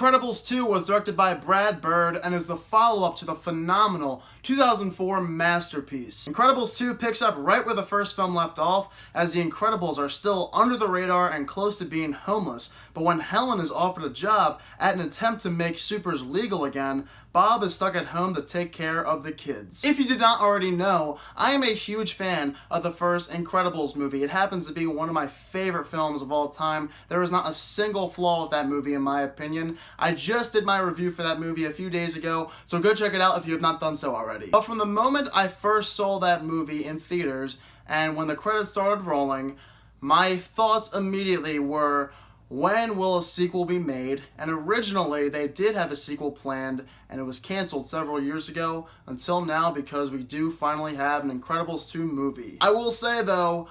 Incredibles 2 was directed by Brad Bird and is the follow-up to the phenomenal 2004 masterpiece. Incredibles 2 picks up right where the first film left off, as the Incredibles are still under the radar and close to being homeless. But when Helen is offered a job at an attempt to make supers legal again, Bob is stuck at home to take care of the kids. If you did not already know, I am a huge fan of the first Incredibles movie. It happens to be one of my favorite films of all time. There is not a single flaw with that movie in my opinion. I just did my review for that movie a few days ago, so go check it out if you have not done so already. But from the moment I first saw that movie in theaters, and when the credits started rolling, my thoughts immediately were, when will a sequel be made? And originally they did have a sequel planned, and it was canceled several years ago until now, because we do finally have an Incredibles 2 movie. I will say though,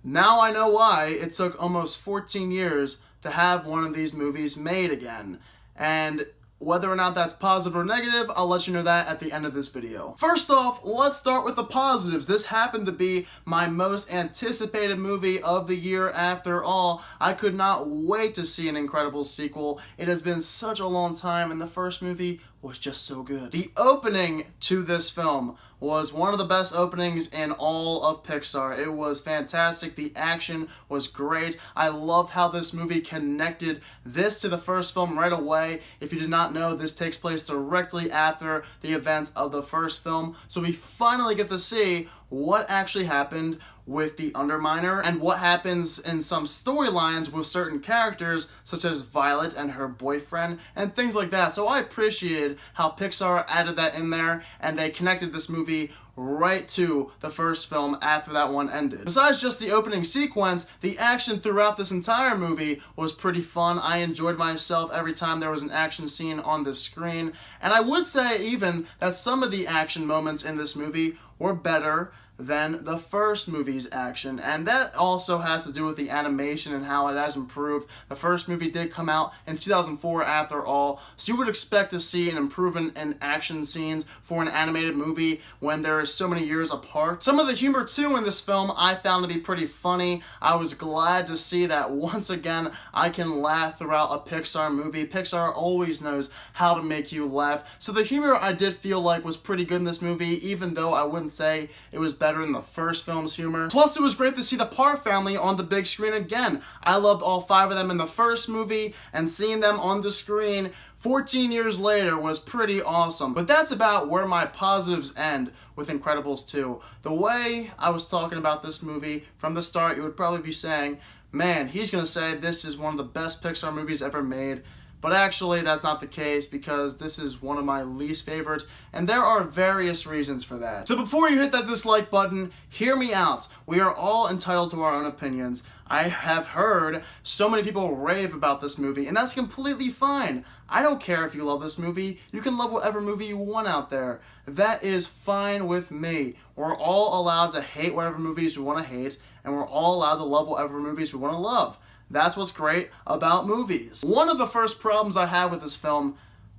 now I know why it took almost 14 years to have one of these movies made again. And whether or not that's positive or negative, I'll let you know that at the end of this video. First off, let's start with the positives. This happened to be my most anticipated movie of the year after all. I could not wait to see an Incredibles sequel. It has been such a long time, and the first movie was just so good. The opening to this film was one of the best openings in all of Pixar. It was fantastic. The action was great. I love how this movie connected this to the first film right away. If you did not know, this takes place directly after the events of the first film. So we finally get to see what actually happened with the Underminer and what happens in some storylines with certain characters such as Violet and her boyfriend and things like that. So I appreciated how Pixar added that in there, and they connected this movie right to the first film after that one ended. Besides just the opening sequence, the action throughout this entire movie was pretty fun. I enjoyed myself every time there was an action scene on the screen, and I would say even that some of the action moments in this movie were better than the first movie's action, and that also has to do with the animation and how it has improved. The first movie did come out in 2004 after all, so you would expect to see an improvement in action scenes for an animated movie when there is so many years apart. Some of the humor too in this film I found to be pretty funny. I was glad to see that once again I can laugh throughout a Pixar movie. Pixar always knows how to make you laugh, so the humor I did feel like was pretty good in this movie, even though I wouldn't say it was better than the first film's humor. Plus, it was great to see the Parr family on the big screen again. I loved all 5 of them in the first movie, and seeing them on the screen 14 years later was pretty awesome. But that's about where my positives end with Incredibles 2. The way I was talking about this movie from the start, you would probably be saying, man, he's gonna say this is one of the best Pixar movies ever made. But actually, that's not the case, because this is one of my least favorites, and there are various reasons for that. So before you hit that dislike button, hear me out. We are all entitled to our own opinions. I have heard so many people rave about this movie, and that's completely fine. I don't care if you love this movie. You can love whatever movie you want out there. That is fine with me. We're all allowed to hate whatever movies we want to hate, and we're all allowed to love whatever movies we want to love. That's what's great about movies. One of the first problems I had with this film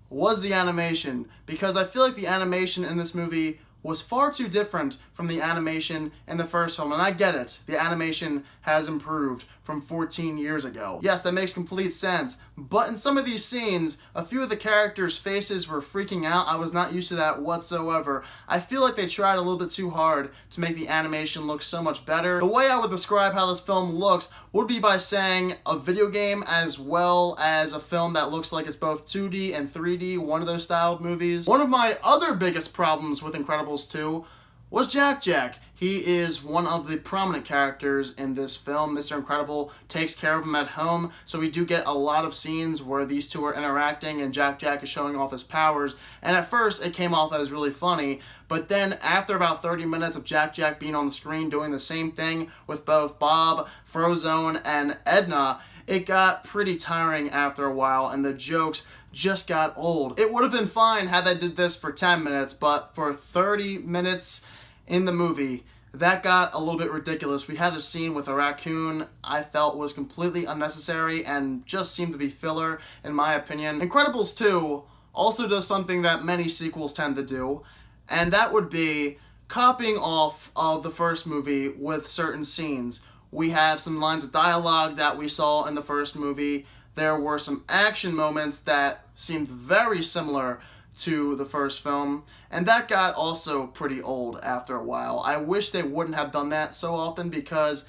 was the animation, because I feel like the animation in this movie was far too different from the animation in the first film. And I get it, the animation has improved from 14 years ago. Yes, that makes complete sense. But in some of these scenes, a few of the characters' faces were freaking out. I was not used to that whatsoever. I feel like they tried a little bit too hard to make the animation look so much better. The way I would describe how this film looks would be by saying a video game as well as a film that looks like it's both 2D and 3D, one of those styled movies. One of my other biggest problems with Incredibles 2 was Jack Jack. He is one of the prominent characters in this film. Mr. Incredible takes care of him at home, so we do get a lot of scenes where these two are interacting and Jack Jack is showing off his powers, and at first it came off as really funny, but then after about 30 minutes of Jack Jack being on the screen doing the same thing with both Bob, Frozone, and Edna, it got pretty tiring after a while, and the jokes just got old. It would have been fine had they did this for 10 minutes, but for 30 minutes in the movie, that got a little bit ridiculous. We had a scene with a raccoon I felt was completely unnecessary and just seemed to be filler, in my opinion. Incredibles 2 also does something that many sequels tend to do, and that would be copying off of the first movie with certain scenes. We have some lines of dialogue that we saw in the first movie There were some action moments that seemed very similar to the first film, and that got also pretty old after a while. I wish they wouldn't have done that so often because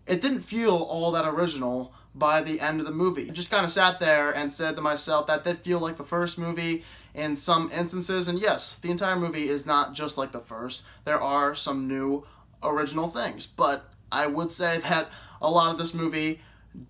it didn't feel all that original by the end of the movie. I just kind of sat there and said to myself that did feel like the first movie in some instances, and yes, the entire movie is not just like the first. There are some new original things, but I would say that a lot of this movie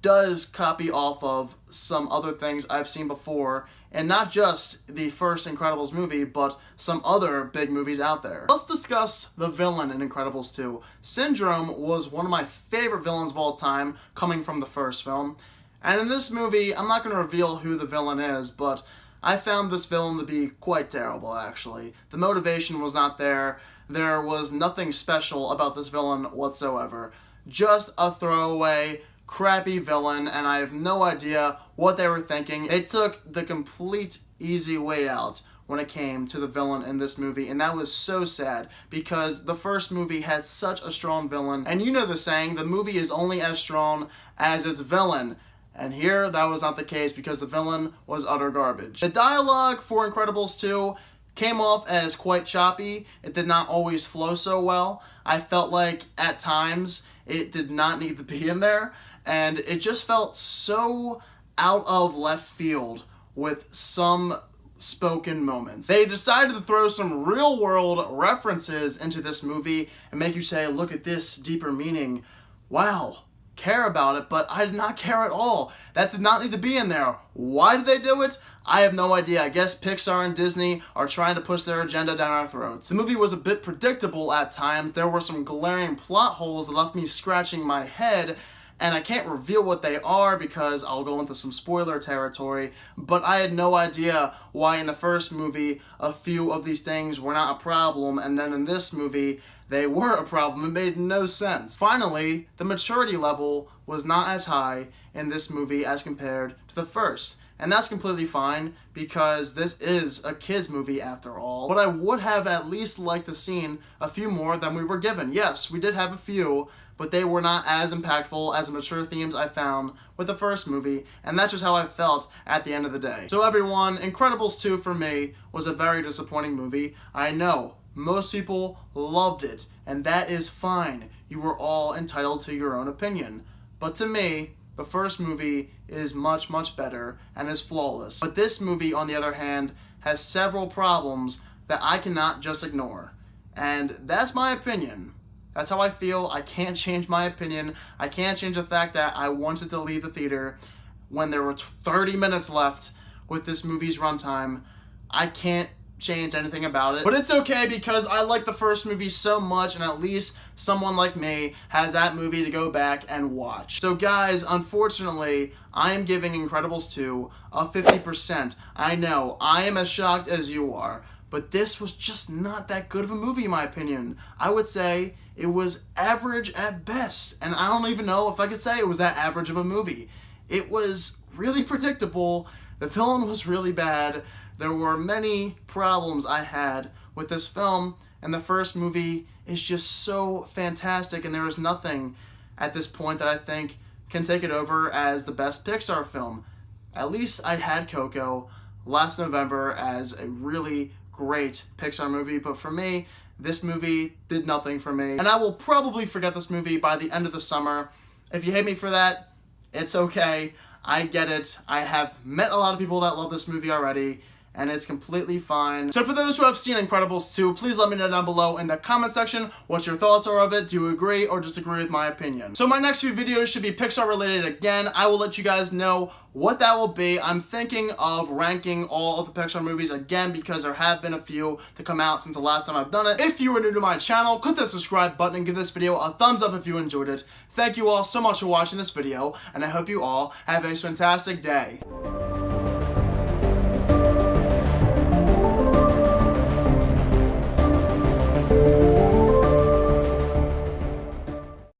does copy off of some other things I've seen before, and not just the first Incredibles movie, but some other big movies out there. Let's discuss the villain in Incredibles 2. Syndrome was one of my favorite villains of all time, coming from the first film. And in this movie, I'm not going to reveal who the villain is, but I found this villain to be quite terrible, actually. The motivation was not there. There was nothing special about this villain whatsoever. Just a throwaway, crappy villain, and I have no idea what they were thinking. They took the complete easy way out when it came to the villain in this movie, and that was so sad because the first movie had such a strong villain, and you know the saying, the movie is only as strong as its villain. And here, that was not the case because the villain was utter garbage. The dialogue for Incredibles 2 came off as quite choppy. It did not always flow so well. I felt like, at times, it did not need to be in there. And it just felt so out of left field with some spoken moments. They decided to throw some real-world references into this movie and make you say, look at this deeper meaning. Wow, care about it, but I did not care at all. That did not need to be in there. Why did they do it? I have no idea. I guess Pixar and Disney are trying to push their agenda down our throats. The movie was a bit predictable at times. There were some glaring plot holes that left me scratching my head, and I can't reveal what they are because I'll go into some spoiler territory, but I had no idea why in the first movie a few of these things were not a problem, and then in this movie they were a problem. It made no sense. Finally, the maturity level was not as high in this movie as compared to the first. And that's completely fine because this is a kids movie after all. But I would have at least liked to seen a few more than we were given. Yes, we did have a few, but they were not as impactful as the mature themes I found with the first movie, and that's just how I felt at the end of the day. So everyone, Incredibles 2 for me was a very disappointing movie. I know, most people loved it, and that is fine. You were all entitled to your own opinion. But to me, the first movie is much, much better and is flawless. But this movie, on the other hand, has several problems that I cannot just ignore. And that's my opinion. That's how I feel. I can't change my opinion. I can't change the fact that I wanted to leave the theater when there were 30 minutes left with this movie's runtime. I can't change anything about it. But it's okay because I like the first movie so much, and at least someone like me has that movie to go back and watch. So guys, unfortunately, I am giving Incredibles 2 a 50%. I know, I am as shocked as you are, but this was just not that good of a movie in my opinion. I would say it was average at best, and I don't even know if I could say it was that average of a movie. It was really predictable. The villain was really bad. There were many problems I had with this film, and the first movie is just so fantastic, and there is nothing at this point that I think can take it over as the best Pixar film. At least I had Coco last November as a really great Pixar movie, but for me, this movie did nothing for me, and I will probably forget this movie by the end of the summer. If you hate me for that, it's okay. I get it. I have met a lot of people that love this movie already, and it's completely fine. So for those who have seen Incredibles 2, please let me know down below in the comment section what your thoughts are of it. Do you agree or disagree with my opinion? So my next few videos should be Pixar related again. I will let you guys know what that will be. I'm thinking of ranking all of the Pixar movies again because there have been a few to come out since the last time I've done it. If you are new to my channel, click the subscribe button and give this video a thumbs up if you enjoyed it. Thank you all so much for watching this video, and I hope you all have a fantastic day.